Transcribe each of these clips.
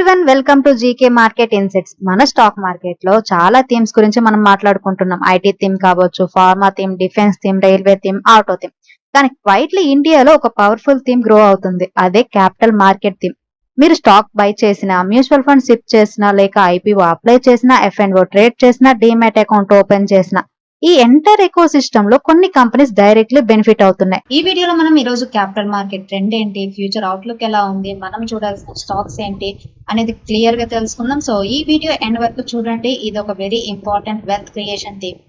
Everyone welcome to GK market insights. మన stock market లో చాలా థీమ్స్ గురించి మనం మాట్లాడుకుంటున్నాం. ఐటీ థీమ్ కావచ్చు, pharma theme, defence theme, railway theme, auto theme. కానీ క్వైట్లీ ఇండియాలో ఒక పవర్ఫుల్ థీమ్ గ్రో అవుతుంది. అదే క్యాపిటల్ మార్కెట్ థీమ్. మీరు స్టాక్ బై చేసినా, మ్యూచువల్ ఫండ్ సిప్ చేసినా, లేక ఐపీఓ అప్లై చేసినా, ఎఫ్ఎన్ఓ ట్రేడ్ చేసినా, డీమ్యాట్ అకౌంట్ ఓపెన్ చేసినా, ఈ ఎంటైర్ ఎకో సిస్టమ్ లో కొన్ని కంపెనీస్ డైరెక్ట్లీ బెనిఫిట్ అవుతున్నాయి. ఈ వీడియోలో మనం ఈ రోజు క్యాపిటల్ మార్కెట్ ట్రెండ్ ఏంటి, ఫ్యూచర్ అవుట్లుక్ ఎలా ఉంది, మనం చూడాల్సిన స్టాక్స్ ఏంటి అనేది క్లియర్ గా తెలుసుకుందాం. సో ఈ వీడియో ఎండ్ వరకు చూడండి. ఇది ఒక very important wealth creation theme.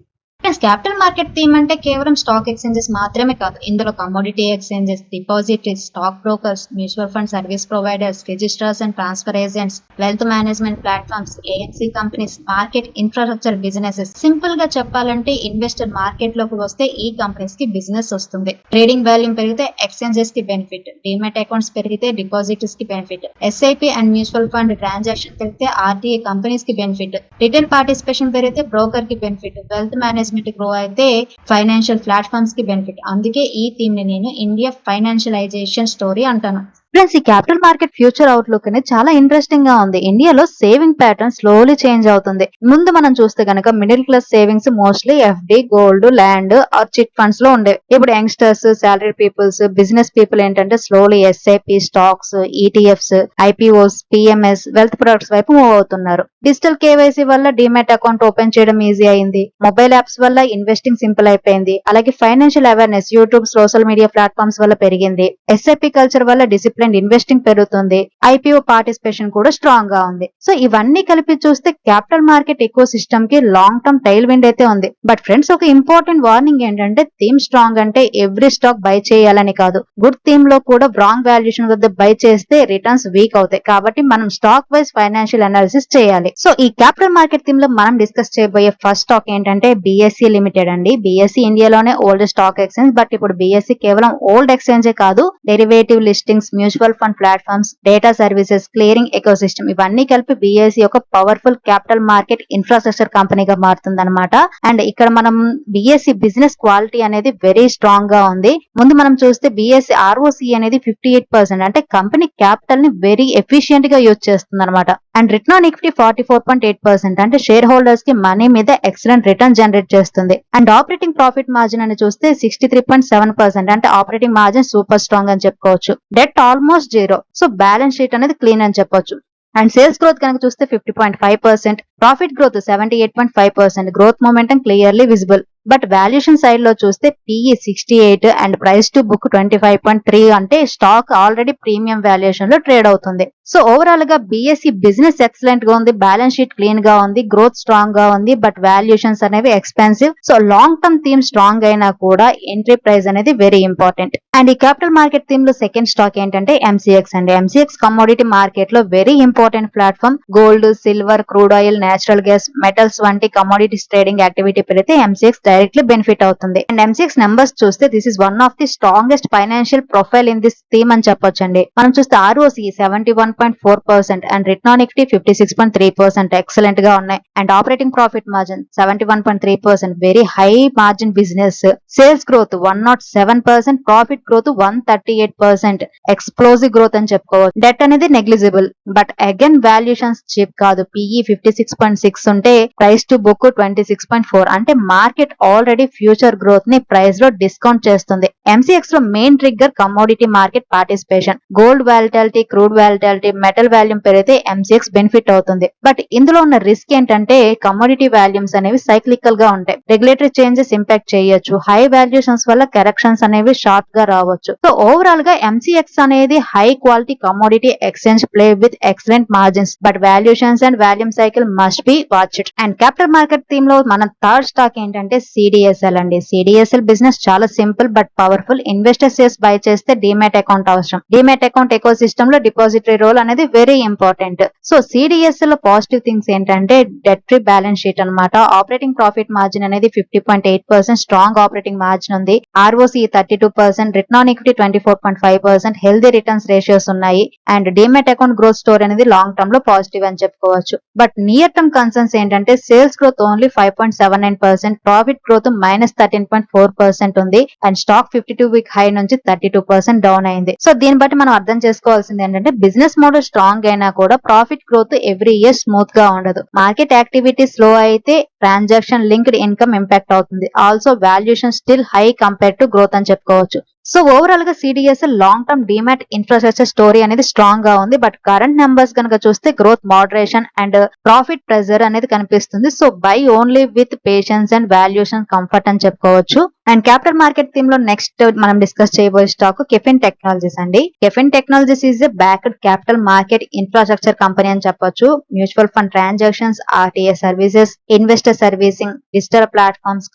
Capital market theme అంటే కేవలం స్టాక్ ఎక్స్చేంజెస్ మాత్రమే కాదు. ఇందులో commodity exchanges, depositories, stock brokers, mutual fund service providers, registrars and transfer agents, wealth management platforms, ANC companies, market infrastructure businesses. Simple గా చెప్పాలంటే investor market లోకి వస్తే ఈ కంపెనీస్ కి బిజినెస్ వస్తుంది. ట్రేడింగ్ వాల్యూమ్ పెరిగితే ఎక్స్చేంజెస్ కి బెనిఫిట్, డీమెట్ అకౌంట్స్ పెరిగితే డిపాజిటర్స్ కి benefit, SIP and mutual fund transaction పెరిగితే ఆర్టీఏ కంపెనీస్ కి బెనిఫిట్, రిటైల్ పార్టిసిపేషన్ పెరిగితే బ్రోకర్ కి బెనిఫిట్, వెల్త్ మేనేజ్మెంట్ గ్రో అయితే ఫైనాన్షియల్ ప్లాట్ఫామ్స్ కి బెనిఫిట్. అందుకే ఈ థీమ్ ని నేను ఇండియా ఫైనాన్షియలైజేషన్ స్టోరీ అంటాను. ఫ్రెండ్స్, ఈ క్యాపిటల్ మార్కెట్ ఫ్యూచర్ అవుట్లుక్ అనేది చాలా ఇంట్రెస్టింగ్ గా ఉంది. ఇండియాలో సేవింగ్ ప్యాటర్న్ స్లోలీ చేంజ్ అవుతుంది. ముందు మనం చూస్తే గనక middle class savings mostly FD, gold, land or chit funds లో ఉండేవి. ఇప్పుడు youngsters, salary peoples, business people ఏంటంటే slowly SIP, stocks, ETFs, IPOs, PMS, wealth products వైపు మూవ్ అవుతున్నారు. డిజిటల్ కేవైసీ వల్ల డీమ్యాట్ అకౌంట్ ఓపెన్ చేయడం ఈజీ అయింది. మొబైల్ యాప్స్ వల్ల ఇన్వెస్టింగ్ సింపుల్ అయిపోయింది. అలాగే financial awareness YouTube, social media platforms వల్ల పెరిగింది. ఎస్ఐపి కల్చర్ వల్ల డిసిప్లిన్ ఇన్వెస్టింగ్ పెరుగుతుంది. ఐపీఓ పార్టిసిపేషన్ కూడా స్ట్రాంగ్ గా ఉంది. సో ఇవన్నీ కలిపి చూస్తే క్యాపిటల్ మార్కెట్ ఎకో సిస్టమ్ కి లాంగ్ టర్మ్ టైల్ విండ్ అయితే ఉంది. బట్ ఫ్రెండ్స్, ఒక ఇంపార్టెంట్ వార్నింగ్ ఏంటంటే థీమ్ స్ట్రాంగ్ అంటే ఎవ్రీ స్టాక్ బై చేయాలని కాదు. గుడ్ థీమ్ లో కూడా రాంగ్ వాల్యుయేషన్ వద్ద బై చేస్తే రిటర్న్స్ వీక్ అవుతాయి. కాబట్టి మనం స్టాక్ వైజ్ ఫైనాన్షియల్ అనాలిసిస్ చేయాలి. సో ఈ క్యాపిటల్ మార్కెట్ థీమ్ లో మనం డిస్కస్ చేయబోయే ఫస్ట్ స్టాక్ ఏంటంటే బిఎస్సి లిమిటెడ్ అండి. బిఎస్సి ఇండియాలోనే ఓల్డ్ స్టాక్ ఎక్స్చేంజ్. బట్ ఇప్పుడు బిఎస్సి కేవలం ఓల్డ్ ఎక్స్చేంజే కాదు, derivative listings, mutual fund platforms, data services, clearing ecosystem ఇవన్నీ కలిపి బిఎస్సి ఒక పవర్ఫుల్ క్యాపిటల్ మార్కెట్ ఇన్ఫ్రాస్ట్రక్చర్ కంపెనీగా మారుతుంది అనమాట. అండ్ ఇక్కడ మనం బిఎస్సి బిజినెస్ క్వాలిటీ అనేది వెరీ స్ట్రాంగ్ గా ఉంది. ముందు మనం చూస్తే బిఎస్సి ఆర్ఓసి అనేది 58%, అంటే కంపెనీ క్యాపిటల్ ని వెరీ ఎఫిషియెంట్ గా యూజ్ చేస్తుంది అనమాట. అండ్ రిటర్న్ ఆన్ ఈక్విటీ 44.8%, అంటే షేర్ హోల్డర్స్ కి మనీ మీద ఎక్సలెంట్ రిటర్న్ జనరేట్ చేస్తుంది. అండ్ ఆపరేటింగ్ ప్రాఫిట్ మార్జిన్ అని చూస్తే 63.7%, అంటే ఆపరేటింగ్ మార్జిన్ సూపర్ స్ట్రాంగ్ అని చెప్పుకోవచ్చు. Debt almost zero. So balance sheet అనేది క్లీన్ అని చెప్పొచ్చు. అండ్ సేల్స్ గ్రోత్ కనుక చూస్తే 50.5%, profit growth 78.5%, growth momentum clearly visible. But valuation side లో చూస్తే PE 68 and price to book 25.3, అంటే స్టాక్ ఆల్రెడీ ప్రీమియం వాల్యుయేషన్ లో ట్రేడ్ అవుతుంది. సో ఓవరాల్ గా బిఎస్సి బిజినెస్ ఎక్సలెంట్ గా ఉంది, బ్యాలెన్స్ షీట్ క్లీన్ గా ఉంది, గ్రోత్ స్ట్రాంగ్ గా ఉంది. బట్ వాల్యుయేషన్స్ అనేవి expensive. So long term theme strong అయినా కూడా ఎంట్రీ ప్రైస్ అనేది వెరీ ఇంపార్టెంట్. అండ్ ఈ క్యాపిటల్ మార్కెట్ థీమ్ లో సెకండ్ స్టాక్ ఏంటంటే ఎంసీఎక్స్ అండి. ఎంసీఎక్స్ కమోడిటీ మార్కెట్ లో very important platform. Gold, silver, crude oil, natural gas, metals వంటి కమోడిటీస్ ట్రేడింగ్ యాక్టివిటీ పెడితే ఎంసీఎక్స్ డైరెక్ట్లీ బెనిఫిట్ అవుతుంది. అండ్ ఎంసీఎక్స్ నెంబర్స్ చూస్తే this is one of the strongest financial profile in this theme అని చెప్పొచ్చండి. మనం చూస్తే ROC 71.4% and return on equity 56.3% excellent గా ఉన్నాయి. And operating profit margin 71.3%, very high margin business. Sales growth 107%, profit growth 138%, explosive growth అని చెప్పుకోవచ్చు. Debt అనేది negligible. But again valuations cheap కాదు. పిఈ 56.6 ఉంటే ప్రైస్ టు బుక్ 26.4, అంటే మార్కెట్ ఆల్రెడీ ఫ్యూచర్ గ్రోత్ ని price లో డిస్కౌంట్ చేస్తుంది. ఎంసీఎక్స్ లో main trigger commodity market participation. Gold వాలిటాలిటీ, crude వాలిటాలిటీ, metal volume పెరిగితే ఎంసీఎక్స్ బెనిఫిట్ అవుతుంది. బట్ ఇందులో ఉన్న రిస్క్ ఏంటంటే కమోడిటీ వాల్యూమ్స్ అనేవి సైక్లికల్ గా ఉంటాయి. రెగ్యులేటరీ చేంజెస్ ఇంపాక్ట్ చేయొచ్చు. హై వాల్యుయేషన్స్ వల్ల కరెక్షన్స్ అనేవి షార్ట్ గా రావచ్చు. సో ఓవరాల్ గా ఎంసీఎక్స్ అనేది high quality commodity exchange play with excellent margins. But valuations and volume cycle must be watched. And capital market theme లో మన థర్డ్ స్టాక్ ఏంటంటే సిడిఎస్ఎల్ అండి. సిడిఎస్ఎల్ బిజినెస్ చాలా simple but powerful. Investors by చేస్తే demat account అవసరం. Demat account eco system లో depository role అనేది very important. So CDSL లో పాజిటివ్ థింగ్స్ ఏంటంటే డెట్ ఫ్రీ బ్యాలెన్స్ షీట్ అనమాట. ఆపరేటింగ్ ప్రాఫిట్ మార్జిన్ అనేది 50.8%, స్ట్రాంగ్ ఆపరేటింగ్ మార్జిన్ ఉంది. ROC 32%, return on equity 24.5%, healthy returns ratios ఉన్నాయి. And demat account growth story అనేది long term లో positive అని చెప్పుకోవచ్చు. బట్ నియర్ టర్మ్ కన్సర్న్స్ ఏంటంటే sales growth only 5.79%, profit growth -13.4% ఉంది. అండ్ స్టాక్ 52 వీక్ హై నుంచి 32% down అయింది. సో దీన్ని బట్టి మనం అర్థం చేసుకోవాల్సింది ఏంటంటే బిజినెస్ మోడల్ స్ట్రాంగ్ అయినా కూడా profit growth every year smooth గా ఉండదు. మార్కెట్ యాక్టివిటీ స్లో అయితే ట్రాన్సాక్షన్ లింక్డ్ ఇన్కమ్ ఇంపాక్ట్ అవుతుంది. Also valuation still high compare to growth అని చెప్పుకోవచ్చు. సో ఓవరాల్ గా CDSL long term demat infrastructure story అనేది స్ట్రాంగ్ గా ఉంది. బట్ కరెంట్ నెంబర్స్ కనుక చూస్తే growth moderation and profit pressure అనేది కనిపిస్తుంది. So by only with patience and valuation comfort అని చెప్పుకోవచ్చు. అండ్ క్యాపిటల్ మార్కెట్ థీమ్ లో నెక్స్ట్ మనం డిస్కస్ చేయబోయే స్టాక్ కెఫిన్ టెక్నాలజీస్ అండి. KFin Technologies is a backed capital market infrastructure company అని చెప్పొచ్చు. Mutual fund transactions, RTA services, investor servicing, digital platforms,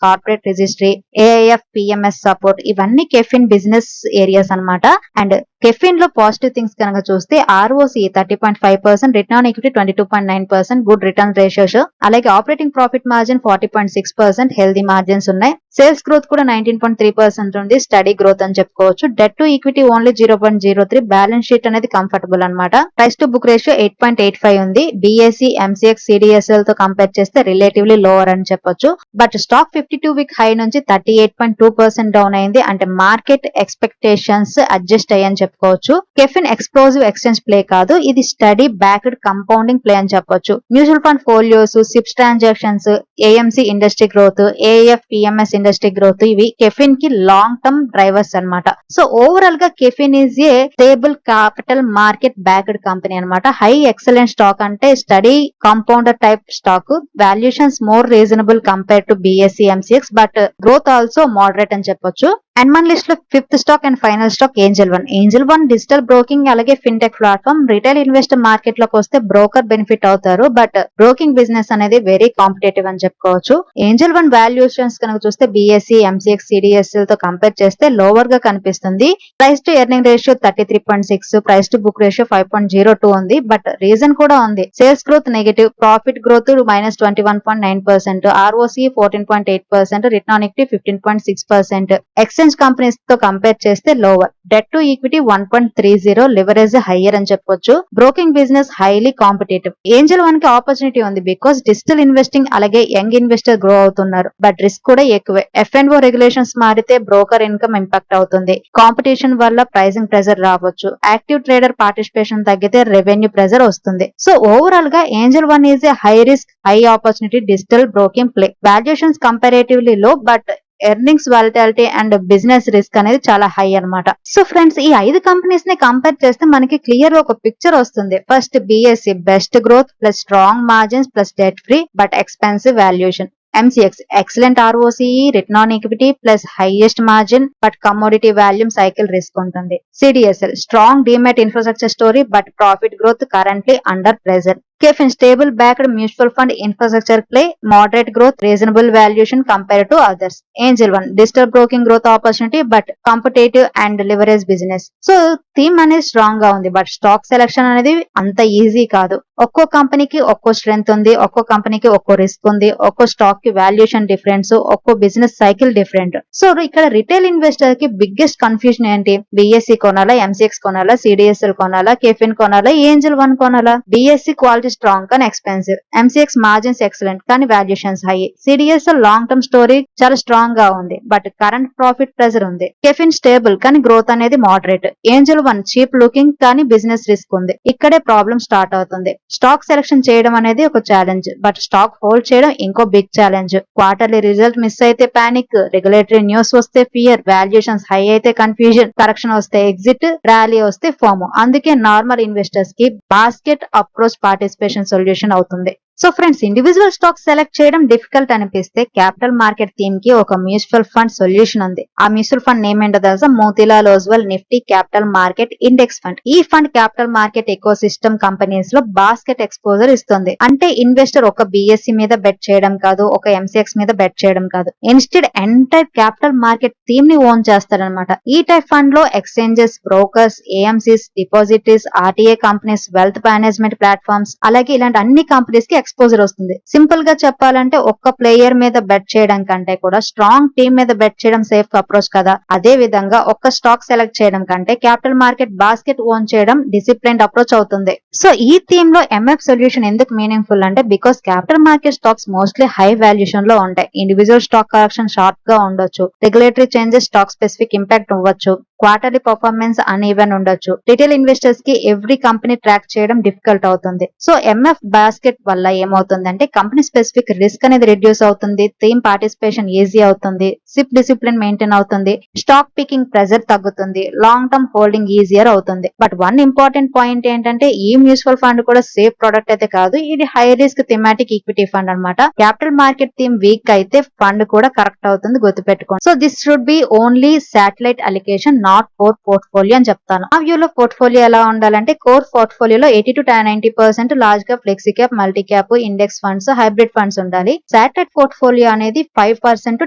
corporate registry, AIF, PMS support ఇవన్నీ KFin business areas అన్నమాట. And KFin లో positive things కనుక చూస్తే ROC 30.5%, return on equity 22.9%, good return ratios, అలాగే operating profit margin 40.6%, healthy margins ఉన్నాయి. Sales growth కూడా 19.3% ఉంది, steady growth అని చెప్పుకోవచ్చు. Debt to equity only 0.03, balance sheet అనేది కంఫర్టబుల్ అనమాట. ప్రైస్ టు బుక్ రేషియో 8.85 ఉంది. బిఎస్సి, ఎంసీఎక్స్, సిడిఎస్ఎల్ తో కంపేర్ చేస్తే రిలేటివ్లీ లోవర్ అని చెప్పొచ్చు. బట్ స్టాక్ 52 వీక్ హై నుంచి 38.2% డౌన్ అయింది. అంటే మార్కెట్ ఎక్స్పెక్టేషన్స్ అడ్జస్ట్ అయ్యని చెప్పుకోవచ్చు. కెఫిన్ ఎక్స్ప్లోజివ్ ఎక్స్చేంజ్ ప్లే కాదు, ఇది స్టడీ బ్యాక్డ్ కంపౌండింగ్ ప్లే అని చెప్పొచ్చు. Mutual fund ఫోలియోస్, SIPs transactions, AMC industry growth, AF, PMS industry growth ఇవి కెఫిన్ కి లాంగ్ టర్మ్ డ్రైవర్స్ అన్నమాట. సో ఓవరాల్ గా caffeine is a stable capital market backed company అన్నమాట. High excellent stock అంటే study compounder type stock. Valuations more reasonable compare to BSc, MCX, but growth also moderate అని చెప్పొచ్చు. And మన list లో fifth stock and final stock Angel one. Angel one digital broking అలాగే fintech platform. Retail investor market లోకి వస్తే broker benefit అవుతారు, but broking business అనేది very competitive అని చెప్పుకోవచ్చు. ఏంజల్ వన్ వాల్యుయేషన్స్ కనుక చూస్తే బిఎస్సి, ఎంసీఎక్స్, సిడిఎస్ఎల్ తో కంపేర్ చేస్తే లోవర్ గా కనిపిస్తుంది. Price to earning ratio 33.6, price to book ratio 5.02 ఉంది. బట్ రీజన్ కూడా ఉంది. Sales growth negative, profit growth -21.9%, ROC 14.8%, return on equity 15.6%. Exchange companies తో కంపేర్ చేస్తే lower. Debt to equity 1.30, leverage higher అని చెప్పొచ్చు. Broking business highly competitive. Angel One కి opportunity ఉంది because digital investing అలాగే యంగ్ ఇన్వెస్టర్ గ్రో అవుతున్నారు, but risk కూడా ఎక్కువే. F&O రెగ్యులేషన్స్ మారితే బ్రోకర్ ఇన్కమ్ ఇంపాక్ట్ అవుతుంది. కాంపిటీషన్ వల్ల ప్రైసింగ్ ప్రెజర్ రావచ్చు. యాక్టివ్ ట్రేడర్ పార్టిసిపేషన్ తగ్గితే రెవెన్యూ ప్రెజర్ వస్తుంది. సో ఓవరాల్ గా Angel One is a high risk high opportunity digital broking play. Valuations comparatively low, but earnings volatility and business risk అనేది చాలా high అన్నమాట. So friends, ఈ 5 companies ని compare చేస్తే మనకి క్లియర్ ఒక పిక్చర్ వస్తుంది. First BSc best growth plus strong margins plus debt free but expensive valuation. MCX excellent ROCE, return on equity plus highest margin but commodity volume cycle risk ఉంటుంది. CDSL strong demat infrastructure story but profit growth currently under pressure. Caffeine stable backed mutual fund infrastructure play, moderate growth, reasonable valuation compare to others. Angel one digital broking growth opportunity but competitive and leverage business. So theme అనేది strong గా ఉంది, but stock selection అనేది అంత easy కాదు. ఒక్కో కంపెనీకి ఒక్కో strength ఉంది, ఒక్కో కంపెనీకి ఒక్కో రిస్క్ ఉంది, ఒక్కో స్టాక్ కి వాల్యుయేషన్ డిఫరెన్స్, ఒక్కో బిజినెస్ సైకిల్ డిఫరెంట్. సో ఇక్కడ రిటైల్ ఇన్వెస్టర్ కి బిగ్గెస్ట్ కన్ఫ్యూజన్ ఏంటి? బిఎస్సి కొనాలా, ఎంసీఎక్స్ కొనాలా, సిడిఎస్ఎల్ కొనాలా, కెఫిన్ కొనాలా, ఏంజల్ వన్ కొనాలా? బిఎస్సి క్వాలిటీ స్ట్రాంగ్ కానీ ఎక్స్పెన్సివ్, ఎంసీఎక్స్ మార్జిన్స్ ఎక్సలెంట్ కానీ valuations high, CDSL long term story చాలా స్ట్రాంగ్ గా ఉంది బట్ కరెంట్ ప్రాఫిట్ ప్రెజర్ ఉంది, కెఫిన్ స్టేబుల్ కానీ గ్రోత్ అనేది moderate, Angel One cheap looking కానీ బిజినెస్ రిస్క్ ఉంది. ఇక్కడే ప్రాబ్లం స్టార్ట్ అవుతుంది. స్టాక్ సెలక్షన్ చేయడం అనేది ఒక ఛాలెంజ్, బట్ స్టాక్ హోల్డ్ చేయడం ఇంకో big challenge. Quarterly result miss అయితే పానిక్, రెగ్యులేటరీ న్యూస్ వస్తే ఫియర్, వాల్యుయేషన్స్ హై అయితే కన్ఫ్యూజన్, కరెక్షన్ వస్తే ఎగ్జిట్, ర్యాలీ వస్తే ఫోమో. అందుకే నార్మల్ ఇన్వెస్టర్స్ కి బాస్కెట్ అప్రోచ్ పార్టిసిపేషన్ సొల్యూషన్ అవుతుంది. So friends, individual stock select చేయడం డిఫికల్ట్ అనిపిస్తే క్యాపిటల్ మార్కెట్ థీమ్ కి ఒక మ్యూచువల్ ఫండ్ సొల్యూషన్ ఉంది. ఆ మ్యూచువల్ ఫండ్ నేమ్ ఏంటో తెలుసా? Motilal Oswal Nifty capital market index fund. ఈ fund capital market ecosystem companies లో బాస్కెట్ ఎక్స్పోజర్ ఇస్తుంది. అంటే ఇన్వెస్టర్ ఒక బిఎస్సి మీద బెట్ చేయడం కాదు, ఒక ఎంసీఎక్స్ మీద బెట్ చేయడం కాదు, instead entire capital market theme ని ఓన్ చేస్తారనమాట. ఈ టైప్ ఫండ్ లో exchanges, brokers, AMCs, depositories, RTA companies, wealth management platforms అలాగే ఇలాంటి అన్ని కంపెనీస్ కి ఎక్స్పోజర్ వస్తుంది. సింపుల్ గా చెప్పాలంటే ఒక్క ప్లేయర్ మీద బెట్ చేయడం కంటే కూడా స్ట్రాంగ్ టీమ్ మీద బెట్ చేయడం సేఫ్ అప్రోచ్ కదా. అదే విధంగా ఒక్క స్టాక్ సెలెక్ట్ చేయడం కంటే క్యాపిటల్ మార్కెట్ బాస్కెట్ ఓన్ చేయడం డిసిప్లైన్డ్ అప్రోచ్ అవుతుంది. సో ఈ థీమ్ లో ఎంఎఫ్ సొల్యూషన్ ఎందుకు మీనింగ్ఫుల్ అంటే because capital market stocks mostly high valuation లో ఉంటాయి. ఇండివిజువల్ స్టాక్ కలెక్షన్ షార్ప్ గా ఉండొచ్చు, regulatory changes stock specific impact అవ్వచ్చు, క్వార్టర్లీ పర్ఫార్మెన్స్ అన్ఈవెన్ ఉండొచ్చు, రిటైల్ ఇన్వెస్టర్స్ కి ఎవ్రీ కంపెనీ ట్రాక్ చేయడం డిఫికల్ట్ అవుతుంది. సో ఎంఎఫ్ బాస్కెట్ వల్ల ఏమవుతుందంటే కంపెనీ స్పెసిఫిక్ రిస్క్ అనేది రిడ్యూస్ అవుతుంది, థీమ్ పార్టిసిపేషన్ ఈజీ అవుతుంది, సిప్ డిసిప్లిన్ మెయింటైన్ అవుతుంది, స్టాక్ పికింగ్ ప్రెజర్ తగ్గుతుంది, లాంగ్ టర్మ్ హోల్డింగ్ ఈజియర్ అవుతుంది. బట్ వన్ ఇంపార్టెంట్ పాయింట్ ఏంటంటే ఈ మ్యూచువల్ ఫండ్ కూడా సేఫ్ ప్రొడక్ట్ అయితే కాదు, ఇది high risk thematic equity fund అన్నమాట. క్యాపిటల్ మార్కెట్ థీమ్ వీక్ అయితే ఫండ్ కూడా కరెక్ట్ అవుతుంది, గుర్తుపెట్టుకోండి. So this should be only satellite allocation, not core portfolio అని చెప్తాను. ఆ వ్యూలో పోర్ట్ఫోలియో ఎలా ఉండాలంటే కోర్ పోర్ట్ఫోలియోలో 80 to 90% large cap, flexi cap, multi cap, index funds, hybrid funds ఉండాలి. శాటిలైట్ పోర్ట్ఫోలియో అనేది 5% to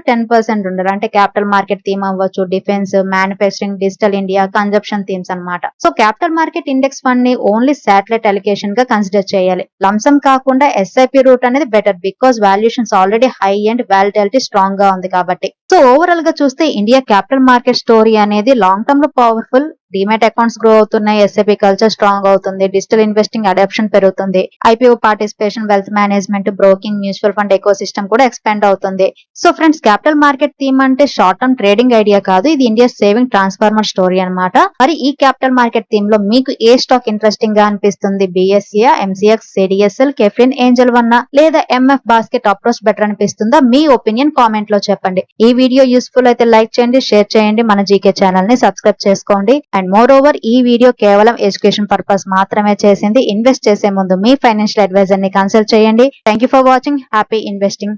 10% ఉండాలి. అంటే క్యాపిటల్ మార్కెట్ థీమ్ అవ్వచ్చు, defence, manufacturing, digital India, consumption themes అన్నమాట. So capital market index fund ని ఓన్లీ శాటిలైట్ అలికేషన్ గా consider చేయాలి. Lump sum కాకుండా ఎస్ఐపి రూట్ అనేది better because valuations already high and volatility strong గా ఉంది కాబట్టి. సో ఓవరాల్ గా చూస్తే ఇండియా క్యాపిటల్ మార్కెట్ స్టోరీ అనేది లాంగ్ టర్మ్ లో పవర్ఫుల్. డిమాట్ అకౌంట్స్ గ్రో అవుతున్నాయి, ఎస్ఐపి కల్చర్ స్ట్రాంగ్ అవుతుంది, డిజిటల్ ఇన్వెస్టింగ్ అడాప్షన్ పెరుగుతుంది, IPO participation, wealth management, broking, mutual fund eco system కూడా ఎక్స్పాండ్ అవుతుంది. So friends, capital market theme అంటే short term trading idea కాదు, ఇది India saving transformer story అన్నమాట. మరి ఈ క్యాపిటల్ మార్కెట్ థీమ్ లో మీకు ఏ స్టాక్ ఇంట్రెస్టింగ్ గా అనిపిస్తుంది? బిఎస్సియా, ఎంసీఎక్స్, సిడిఎస్ఎల్, కెఫ్రిన్, ఏంజల్ వన్ లేదా ఎంఎఫ్ బాస్కెట్ అప్రోచ్ బెటర్ అనిపిస్తుందా? మీ ఒపీనియన్ కామెంట్ లో చెప్పండి. ఈ వీడియో యూస్ఫుల్ అయితే లైక్ చేయండి, షేర్ చేయండి, మన జీకే ఛానల్ ని సబ్స్క్రైబ్ చేసుకోండి. అండ్ మోర్ ఓవర్ ఈ వీడియో కేవలం ఎడ్యుకేషన్ పర్పస్ మాత్రమే చేసింది. ఇన్వెస్ట్ చేసే ముందు మీ ఫైనాన్షియల్ అడ్వైజర్ ని కన్సల్ట్ చేయండి. Thank you for watching. Happy investing.